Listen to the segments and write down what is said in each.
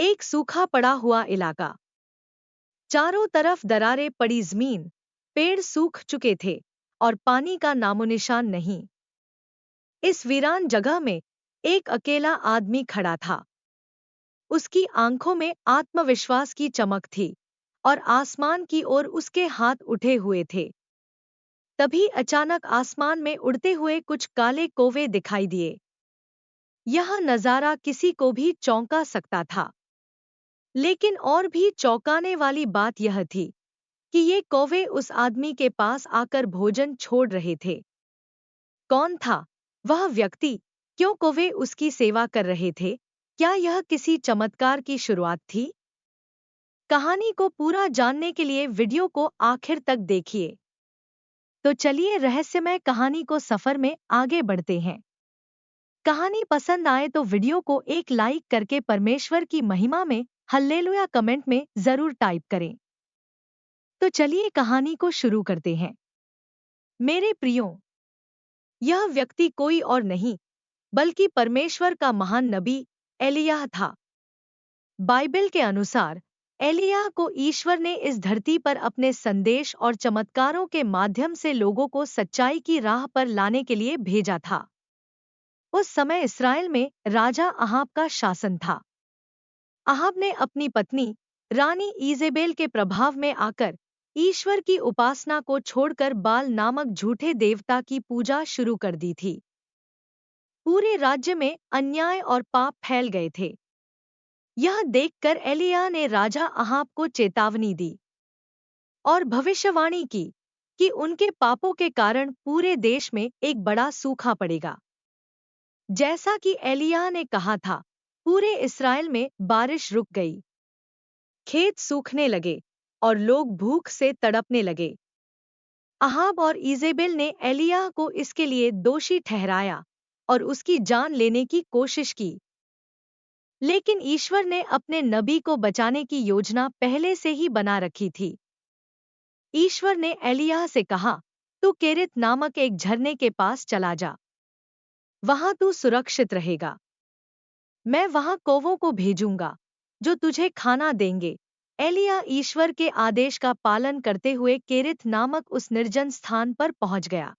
एक सूखा पड़ा हुआ इलाका। चारों तरफ दरारें पड़ी जमीन, पेड़ सूख चुके थे और पानी का नामोनिशान नहीं। इस वीरान जगह में एक अकेला आदमी खड़ा था। उसकी आंखों में आत्मविश्वास की चमक थी और आसमान की ओर उसके हाथ उठे हुए थे। तभी अचानक आसमान में उड़ते हुए कुछ काले कौवे दिखाई दिए। यह नजारा किसी को भी चौंका सकता था। लेकिन और भी चौंकाने वाली बात यह थी कि ये कौवे उस आदमी के पास आकर भोजन छोड़ रहे थे। कौन था वह व्यक्ति? क्यों कौवे उसकी सेवा कर रहे थे? क्या यह किसी चमत्कार की शुरुआत थी? कहानी को पूरा जानने के लिए वीडियो को आखिर तक देखिए। तो चलिए रहस्यमय कहानी को सफर में आगे बढ़ते हैं। कहानी पसंद आए तो वीडियो को एक लाइक करके परमेश्वर की महिमा में हल्लेलुया कमेंट में जरूर टाइप करें। तो चलिए कहानी को शुरू करते हैं। मेरे प्रियो, यह व्यक्ति कोई और नहीं बल्कि परमेश्वर का महान नबी एलिय्याह था। बाइबल के अनुसार एलिय्याह को ईश्वर ने इस धरती पर अपने संदेश और चमत्कारों के माध्यम से लोगों को सच्चाई की राह पर लाने के लिए भेजा था। उस समय इस्राएल में राजा अहाब का शासन था। अहाब ने अपनी पत्नी रानी ईजेबेल के प्रभाव में आकर ईश्वर की उपासना को छोड़कर बाल नामक झूठे देवता की पूजा शुरू कर दी थी। पूरे राज्य में अन्याय और पाप फैल गए थे। यह देखकर एलिय्याह ने राजा अहाब को चेतावनी दी और भविष्यवाणी की कि उनके पापों के कारण पूरे देश में एक बड़ा सूखा पड़ेगा। जैसा कि एलिय्याह ने कहा था, पूरे इस्राएल में बारिश रुक गई, खेत सूखने लगे और लोग भूख से तड़पने लगे। अहाब और ईजेबेल ने एलिय्याह को इसके लिए दोषी ठहराया और उसकी जान लेने की कोशिश की। लेकिन ईश्वर ने अपने नबी को बचाने की योजना पहले से ही बना रखी थी। ईश्वर ने एलिय्याह से कहा, तू केरित नामक एक झरने के पास चला जा। वहां तू सुरक्षित रहेगा। मैं वहां कौवों को भेजूंगा जो तुझे खाना देंगे। एलिय्याह ईश्वर के आदेश का पालन करते हुए केरित नामक उस निर्जन स्थान पर पहुंच गया।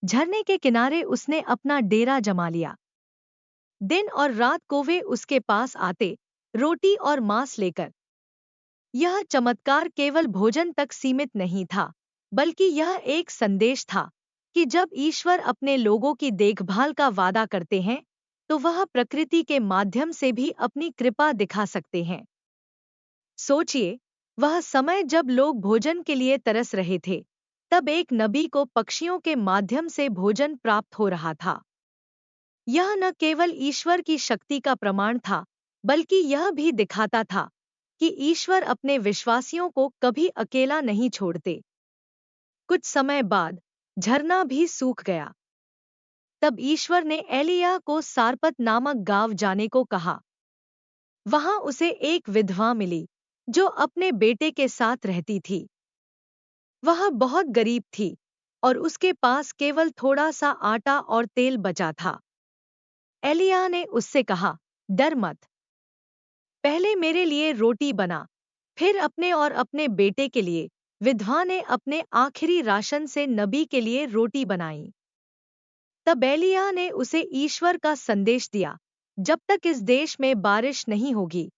झरने के किनारे उसने अपना डेरा जमा लिया। दिन और रात कौवे उसके पास आते, रोटी और मांस लेकर। यह चमत्कार केवल भोजन तक सीमित नहीं था, बल्कि यह एक संदेश था कि जब ईश्वर अपने लोगों की देखभाल का वादा करते हैं, तो वह प्रकृति के माध्यम से भी अपनी कृपा दिखा सकते हैं। सोचिए, वह समय जब लोग भोजन के लिए तरस रहे थे, तब एक नबी को पक्षियों के माध्यम से भोजन प्राप्त हो रहा था। यह न केवल ईश्वर की शक्ति का प्रमाण था, बल्कि यह भी दिखाता था कि ईश्वर अपने विश्वासियों को कभी अकेला नहीं छोड़ते। कुछ समय बाद झरना भी सूख गया। तब ईश्वर ने एलिय्याह को सारपत नामक गांव जाने को कहा। वहां उसे एक विधवा मिली जो अपने बेटे के साथ रहती थी। वह बहुत गरीब थी और उसके पास केवल थोड़ा सा आटा और तेल बचा था। एलिय्याह ने उससे कहा, डर मत, पहले मेरे लिए रोटी बना, फिर अपने और अपने बेटे के लिए। विधवा ने अपने आखिरी राशन से नबी के लिए रोटी बनाई। तब एलिय्याह ने उसे ईश्वर का संदेश दिया, जब तक इस देश में बारिश नहीं होगी,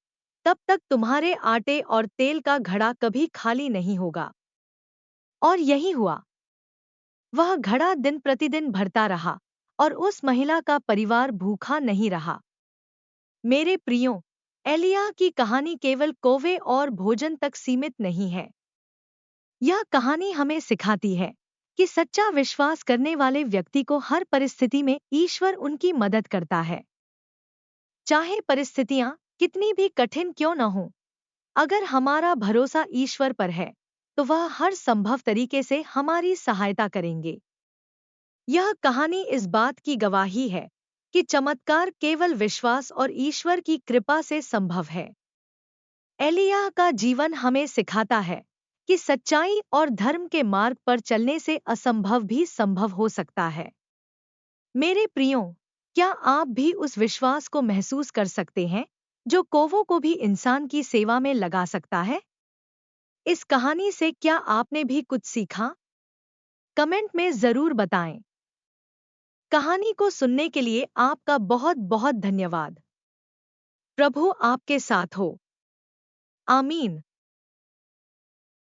तब तक तुम्हारे आटे और तेल का घड़ा कभी खाली नहीं होगा। और यही हुआ। वह घड़ा दिन प्रतिदिन भरता रहा और उस महिला का परिवार भूखा नहीं रहा। मेरे प्रियो, एलिय्याह की कहानी केवल कौवे और भोजन तक सीमित नहीं है। यह कहानी हमें सिखाती है कि सच्चा विश्वास करने वाले व्यक्ति को हर परिस्थिति में ईश्वर उनकी मदद करता है। चाहे परिस्थितियां कितनी भी कठिन क्यों न हो, अगर हमारा भरोसा ईश्वर पर है, तो वह हर संभव तरीके से हमारी सहायता करेंगे। यह कहानी इस बात की गवाही है कि चमत्कार केवल विश्वास और ईश्वर की कृपा से संभव है। एलिय्याह का जीवन हमें सिखाता है कि सच्चाई और धर्म के मार्ग पर चलने से असंभव भी संभव हो सकता है। मेरे प्रियो, क्या आप भी उस विश्वास को महसूस कर सकते हैं जो कौवों को भी इंसान की सेवा में लगा सकता है। इस कहानी से क्या आपने भी कुछ सीखा? कमेंट में जरूर बताएं। कहानी को सुनने के लिए आपका बहुत बहुत धन्यवाद। प्रभु आपके साथ हो। आमीन।